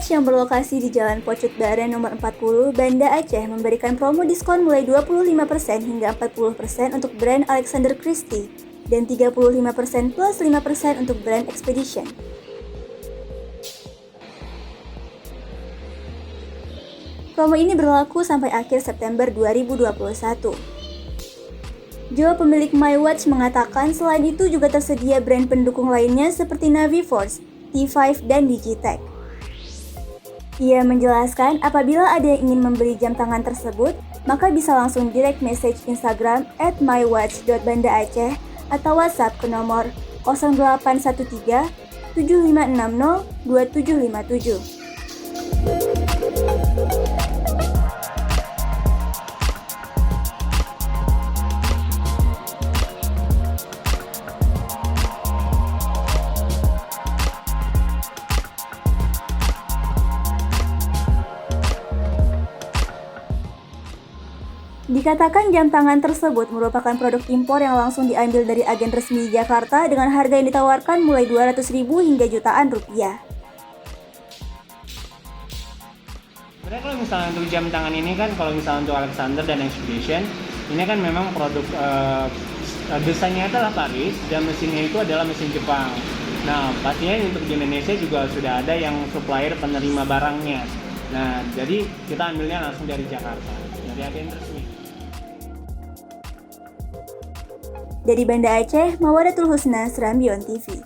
Watch yang berlokasi di Jalan Pocut Baren nomor 40, Banda Aceh memberikan promo diskon mulai 25% hingga 40% untuk brand Alexander Christie dan 35% plus 5% untuk brand Expedition. Promo ini berlaku sampai akhir September 2021. Joe, pemilik My Watch, mengatakan selain itu juga tersedia brand pendukung lainnya seperti Naviforce, T5, dan Digitech. Ia menjelaskan apabila ada yang ingin membeli jam tangan tersebut, maka bisa langsung direct message Instagram @mywatch.bandaaceh atau WhatsApp ke nomor 0813 7560 2757. Dikatakan jam tangan tersebut merupakan produk impor yang langsung diambil dari agen resmi Jakarta dengan harga yang ditawarkan mulai 200.000 hingga jutaan rupiah. Sebenarnya kalau misalnya untuk jam tangan ini kan, kalau misalnya untuk Alexander dan Expedition, ini kan memang produk desainnya adalah Paris dan mesinnya itu adalah mesin Jepang. Nah, pastinya untuk di Indonesia juga sudah ada yang supplier penerima barangnya. Nah, jadi kita ambilnya langsung dari Jakarta, dari agen resmi. Dari Banda Aceh, Mawadatul Husna, Serambion TV.